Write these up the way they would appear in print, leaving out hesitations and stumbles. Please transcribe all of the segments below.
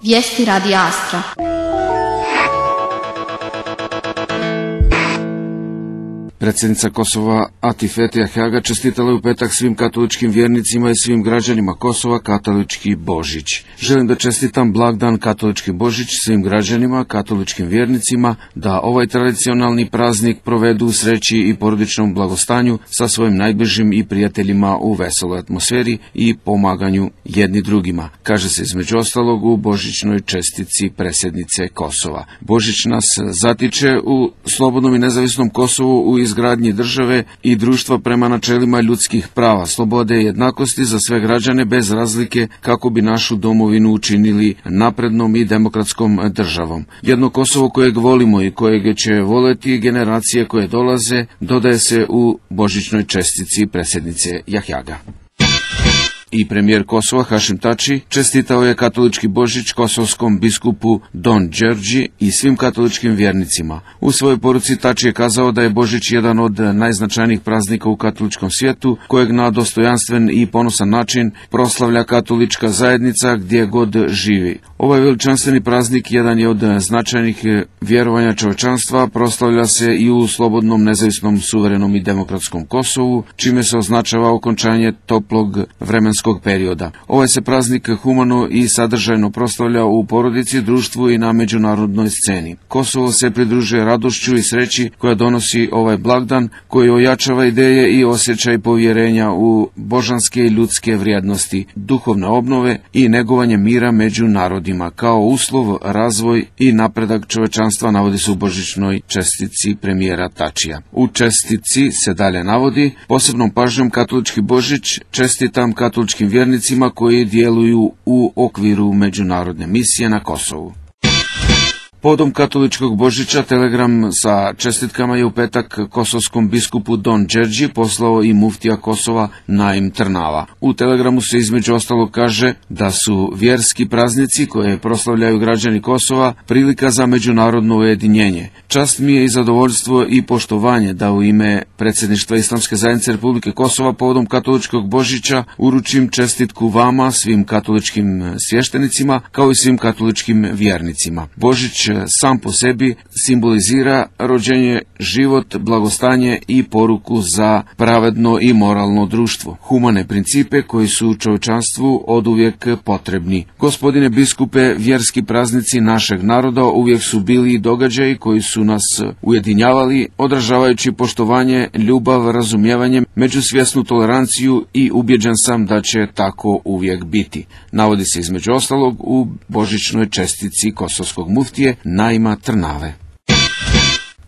Vijesti radi Astra. Predsjednica Kosova Atifete Jahjaga čestitala je u petak svim katoličkim vjernicima i svim građanima Kosova katolički Božić. Želim da čestitam blagdan katolički Božić svim građanima, katoličkim vjernicima, da ovaj tradicionalni praznik provedu u sreći i porodičnom blagostanju sa svojim najbližim i prijateljima u veseloj atmosferi i pomaganju jedni drugima, kaže se između ostalog u božićnoj čestitci predsjednice Kosova. Božić nas zatiče u slobodnom i nezavisnom Kosovu u izgradnji države i društva prema načelima ljudskih prava, slobode i jednakosti za sve građane bez razlike kako bi našu domovinu učinili naprednom i demokratskom državom. Jedno Kosovo kojeg volimo i kojeg će voleti generacije koje dolaze, dodaje se u božićnoj čestici predsjednice Jahjaga. I premijer Kosova Hašim Tači čestitao je katolički Božić kosovskom biskupu Don Đerđi i svim katoličkim vjernicima. U svojoj poruci Tači je kazao da je Božić jedan od najznačajnijih praznika u katoličkom svijetu, kojeg na dostojanstven i ponosan način proslavlja katolička zajednica gdje god živi. Ovaj veličanstveni praznik jedan je od značajnih vjerovanja čovječanstva, proslavlja se i u slobodnom, nezavisnom, suverenom i demokratskom Kosovu, čime se označava okončanje toplog vremenskog perioda. Ovaj se praznik humano i sadržajno proslavlja u porodici, društvu i na međunarodnoj sceni. Kosovo se pridružuje radošću i sreći koja donosi ovaj blagdan, koji ojačava ideje i osjećaj povjerenja u božanske i ljudske vrijednosti, duhovne obnove i negovanje mira među narodima kao uslov, razvoj i napredak čovečanstva, navodi se u božićnoj čestici premijera Tačija. U čestici se dalje navodi: posebnom pažnjom katolički Božić čestitam katoličkim vjernicima koji djeluju u okviru međunarodne misije na Kosovu. Povodom katoličkog Božića telegram sa čestitkama je u petak kosovskom biskupu Don Đerđi poslao i muftija Kosova Naim Trnava. U telegramu se između ostalog kaže da su vjerski praznici koje proslavljaju građani Kosova prilika za međunarodno ujedinjenje. Čast mi je i zadovoljstvo i poštovanje da u ime predsjedništva Islamske zajednice Republike Kosova povodom katoličkog Božića uručim čestitku vama, svim katoličkim svještenicima, kao i svim katoličkim vjernicima. Božić sam po sebi simbolizira rođenje, život, blagostanje i poruku za pravedno i moralno društvo, humane principe koji su čovječanstvu oduvijek potrebni. Gospodine biskupe, vjerski praznici našeg naroda uvijek su bili događaji koji su nas ujedinjavali, odražavajući poštovanje, ljubav, razumijevanje, međusvjesnu toleranciju i ubjeđen sam da će tako uvijek biti, navodi se između ostalog u božićnoj čestici kosovskog muftije Naima Trnave.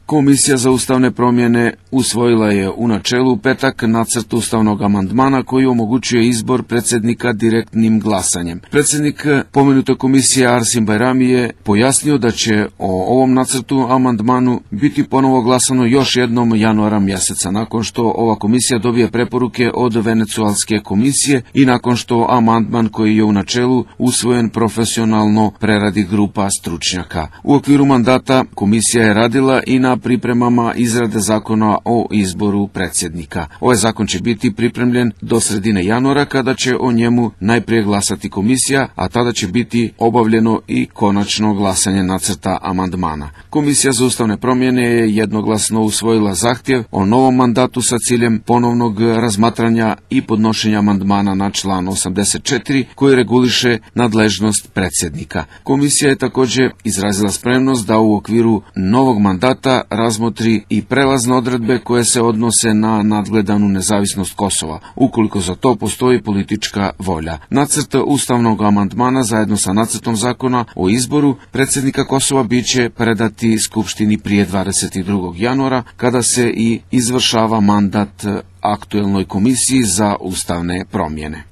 Komisija za ustavne promjene usvojila je u načelu u petak nacrt ustavnog amandmana koji omogućuje izbor predsjednika direktnim glasanjem. Predsjednik pomenute komisije Arsim Bajrami je pojasnio da će o ovom nacrtu amandmanu biti ponovo glasano još jednom januara mjeseca, nakon što ova komisija dobije preporuke od Venecualske komisije i nakon što amandman koji je u načelu usvojen profesionalno preradi grupa stručnjaka. U okviru mandata komisija je radila i na pripremama izrade zakona o izboru predsjednika. Ovaj zakon će biti pripremljen do sredine januara, kada će o njemu najprije glasati komisija, a tada će biti obavljeno i konačno glasanje nacrta amandmana. Komisija za ustavne promjene je jednoglasno usvojila zahtjev o novom mandatu sa ciljem ponovnog razmatranja i podnošenja amandmana na član 84 koji reguliše nadležnost predsjednika. Komisija je također izrazila spremnost da u okviru novog mandata razmotri i prelazne odredbe koje se odnose na nadgledanu nezavisnost Kosova, ukoliko za to postoji politička volja. Nacrt ustavnog amandmana zajedno sa nacrtom zakona o izboru predsjednika Kosova bit će predati Skupštini prije 22. januara, kada se i izvršava mandat aktuelnoj komisiji za ustavne promjene.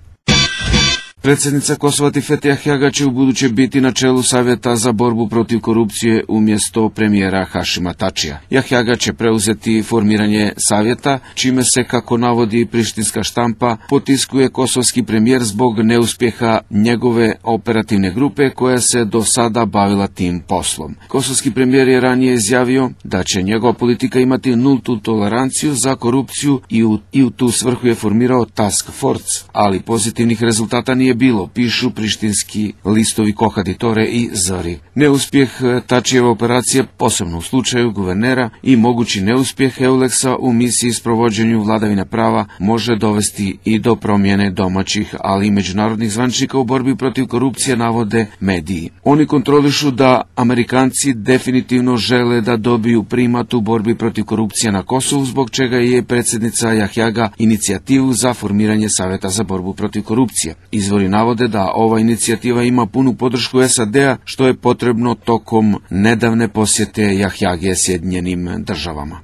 Predsjednica Kosova Atifete Jahjaga će ubuduće biti na čelu Savjeta za borbu protiv korupcije umjesto premijera Hašima Tačija. Jahjaga će preuzeti formiranje savjeta, čime se, kako navodi prištinska štampa, potiskuje kosovski premijer zbog neuspjeha njegove operativne grupe koja se do sada bavila tim poslom. Kosovski premijer je ranije izjavio da će njegova politika imati nultu toleranciju za korupciju i u tu svrhu je formirao task force, ali pozitivnih rezultata nije je bilo, pišu prištinski listovi Kohaditore i Zori. Neuspjeh Tačijeve operacije, posebno u slučaju guvernera, i mogući neuspjeh Euleksa u misiji sprovođenju vladavine prava može dovesti i do promjene domaćih, ali i međunarodnih zvaničnika u borbi protiv korupcije, navode mediji. Oni kontrolišu da Amerikanci definitivno žele da dobiju primat u borbi protiv korupcije na Kosovu, zbog čega je predsjednica Jahjaga inicijativu za formiranje Saveta za borbu protiv korupcije. Izvori navode da ova inicijativa ima punu podršku SAD-a, što je potrebno tokom nedavne posjete Jahjage Sjedinjenim državama.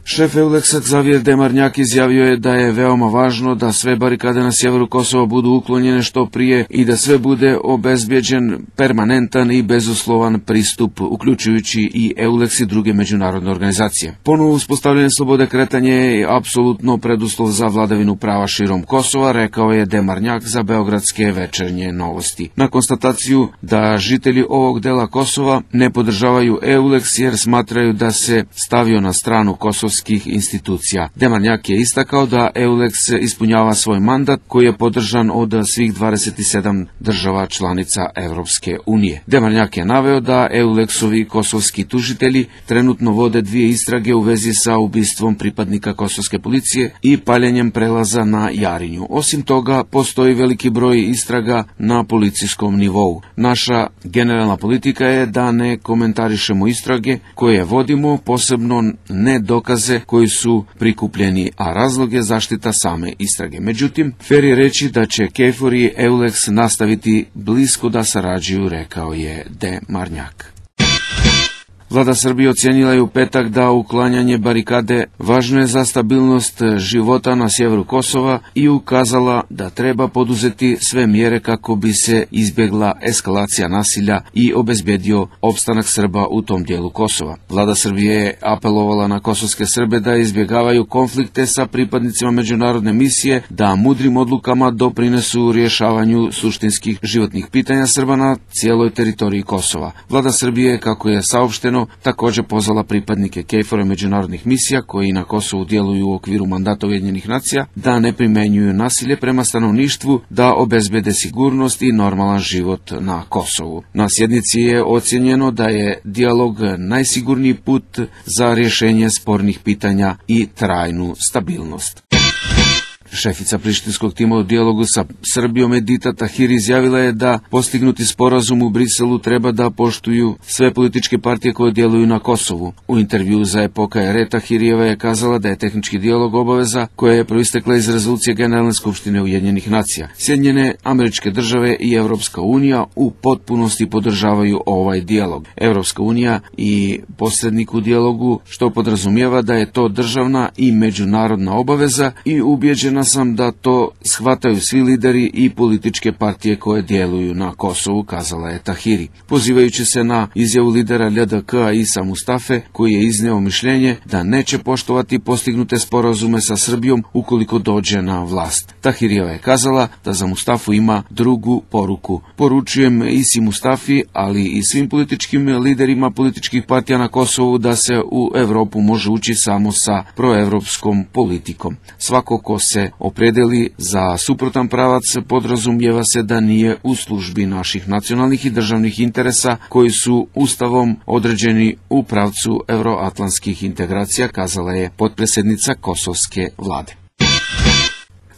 Šef Euleksa Xavier Demarnjak izjavio je da je veoma važno da sve barikade na sjeveru Kosova budu uklonjene što prije i da sve bude obezbjeđen permanentan i bezuslovan pristup, uključujući i Euleks i druge međunarodne organizacije. Ponovo uspostavljanje slobode kretanja je apsolutno preduslov za vladavinu prava širom Kosova, rekao je Demarnjak za beogradske večernje novosti. Na konstataciju da žitelji ovog dela Kosova ne podržavaju Euleks jer smatraju da se stavio na stranu kosovskih institucija. Demarnjak je istakao da Euleks ispunjava svoj mandat koji je podržan od svih 27 država članica Evropske unije. Demarnjak je naveo da Euleksovi kosovski tužitelji trenutno vode 2 istrage u vezi sa ubistvom pripadnika kosovske policije i paljenjem prelaza na Jarinju. Osim toga, postoji veliki broj istraga na policijskom nivou. Naša generalna politika je da ne komentarišemo istrage koje vodimo, posebno ne dokaze koji su prikupljeni, a razlog je zaštita same istrage. Međutim, fer je reći da će KFOR i Euleks nastaviti blisko da sarađuju, rekao je Demarnjak. Vlada Srbije ocijenila je u petak da uklanjanje barikade važno je za stabilnost života na sjeveru Kosova i ukazala da treba poduzeti sve mjere kako bi se izbjegla eskalacija nasilja i obezbedio opstanak Srba u tom dijelu Kosova. Vlada Srbije je apelovala na kosovske Srbe da izbjegavaju konflikte sa pripadnicima međunarodne misije, da mudrim odlukama doprinesu rješavanju suštinskih životnih pitanja Srba na cijeloj teritoriji Kosova. Vlada Srbije, kako je saopšteno, također pozvala pripadnike KFOR-a međunarodnih misija koji na Kosovu djeluju u okviru mandata Ujedinjenih nacija da ne primenjuju nasilje prema stanovništvu, da obezbede sigurnost i normalan život na Kosovu. Na sjednici je ocijenjeno da je dijalog najsigurniji put za rješenje spornih pitanja i trajnu stabilnost. Šefica prištinskog tima u dijalogu sa Srbijom Edita Tahiri izjavila je da postignuti sporazum u Briselu treba da poštuju sve političke partije koje djeluju na Kosovu. U intervju za Epoka RE Tahirijeva je kazala da je tehnički dijalog obaveza koja je proistekla iz rezolucije Generalne skupštine Ujedinjenih nacija. Sjedinjene Američke države i Evropska unija u potpunosti podržavaju ovaj dijalog. Evropska unija i posrednik u dijalogu, što podrazumijeva da je to državna i međunarodna obaveza, i ubjeđena sam da to shvataju svi lideri i političke partije koje djeluju na Kosovu, kazala je Tahiri. Pozivajući se na izjavu lidera LDK-a Isa Mustafe, koji je izneo mišljenje da neće poštovati postignute sporazume sa Srbijom ukoliko dođe na vlast. Tahirijeva je kazala da za Mustafu ima drugu poruku. Poručujem Isi Mustafi, ali i svim političkim liderima političkih partija na Kosovu da se u Evropu može ući samo sa proevropskom politikom. Svako ko se opredeli za suprotan pravac podrazumijeva se da nije u službi naših nacionalnih i državnih interesa koji su Ustavom određeni u pravcu euroatlantskih integracija, kazala je potpredsjednica kosovske vlade.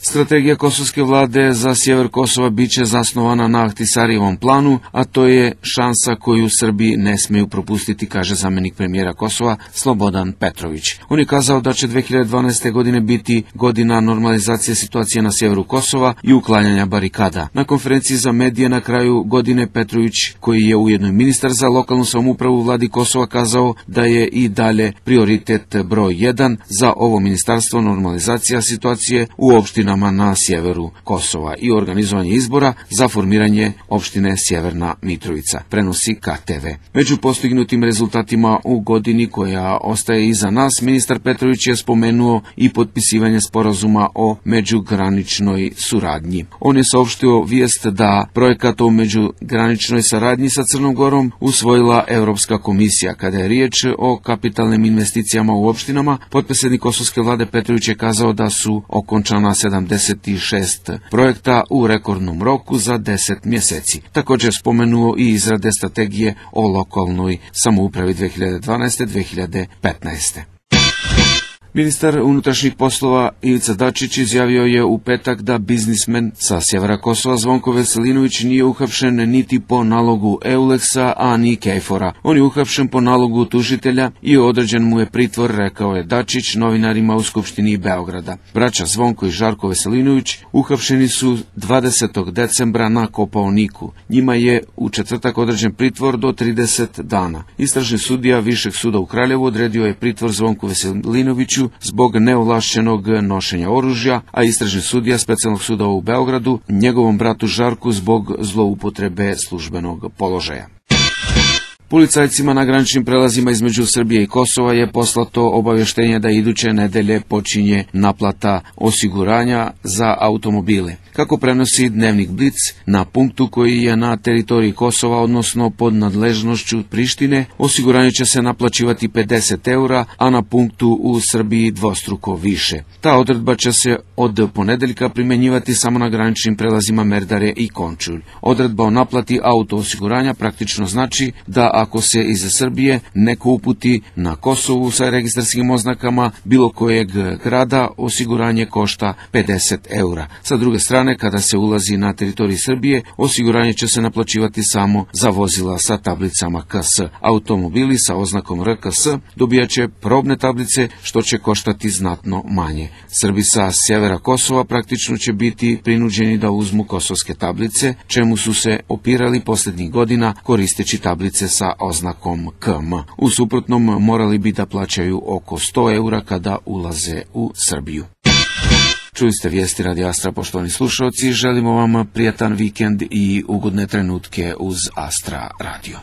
Strategija kosovske vlade za sjever Kosova biće zasnovana na Ahtisarijevom planu, a to je šansa koju Srbi ne smiju propustiti, kaže zamjenik premijera Kosova Slobodan Petrović. On je kazao da će 2012. godine biti godina normalizacije situacije na sjeveru Kosova i uklanjanja barikada. Na konferenciji za medije na kraju godine Petrović, koji je ujedno i ministar za lokalnu samoupravu u vladi Kosova, kazao da je i dalje prioritet broj 1 za ovo ministarstvo normalizacija situacije u opštinama na sjeveru Kosova i organizovanje izbora za formiranje opštine Sjeverna Mitrovica, prenosi KTV. Među postignutim rezultatima u godini koja ostaje iza nas, ministar Petrović je spomenuo i potpisivanje sporazuma o međugraničnoj suradnji. On je saopštio vijest da projekat o međugraničnoj saradnji sa Crnom Gorom usvojila Europska komisija. Kada je riječ o kapitalnim investicijama u opštinama, potpredsjednik kosovske vlade Petrović je kazao da su okončana 70 76 projekta u rekordnom roku za 10 mjeseci. Također spomenuo i izrade strategije o lokalnoj samoupravi 2012-2015. Ministar unutrašnjih poslova Ivica Dačić izjavio je u petak da biznismen sa sjevera Kosova Zvonko Veselinović nije uhapšen niti po nalogu Euleksa, a ni Kejfora. On je uhapšen po nalogu tužitelja i određen mu je pritvor, rekao je Dačić novinarima u Skupštini Beograda. Braća Zvonko i Žarko Veselinović uhapšeni su 20. decembra na Kopaoniku. Njima je u četvrtak određen pritvor do 30 dana. Istražni sudija Višeg suda u Kraljevu odredio je pritvor Zvonku Veselinoviću zbog neovlašćenog nošenja oružja, a istražni sudija Specijalnog suda u Beogradu njegovom bratu Žarku zbog zloupotrebe službenog položaja. Policajcima na graničnim prelazima između Srbije i Kosova je poslato obavještenje da iduće nedelje počinje naplata osiguranja za automobile. Kako prenosi Dnevnik Blic, na punktu koji je na teritoriji Kosova, odnosno pod nadležnošću Prištine, osiguranje će se naplaćivati 50 eura, a na punktu u Srbiji dvostruko više. Ta odredba će se od ponedeljka primjenjivati samo na graničnim prelazima Merdare i Končulj. Odredba o naplati auto osiguranja praktično znači da ako se iz Srbije neko uputi na Kosovu sa registarskim oznakama bilo kojeg grada, osiguranje košta 50 eura. Sa druge strane, kada se ulazi na teritoriji Srbije, osiguranje će se naplaćivati samo za vozila sa tablicama KS. Automobili sa oznakom RKS dobijat će probne tablice, što će koštati znatno manje. Srbi sa sjevera Kosova praktično će biti prinuđeni da uzmu kosovske tablice, čemu su se opirali posljednjih godina koristeći tablice sa oznakom KM. U suprotnom morali bi da plaćaju oko 100 eura kada ulaze u Srbiju. Čuli ste vijesti Radio Astra, poštovani slušalci, želimo vam prijatan vikend i ugodne trenutke uz Astra Radio.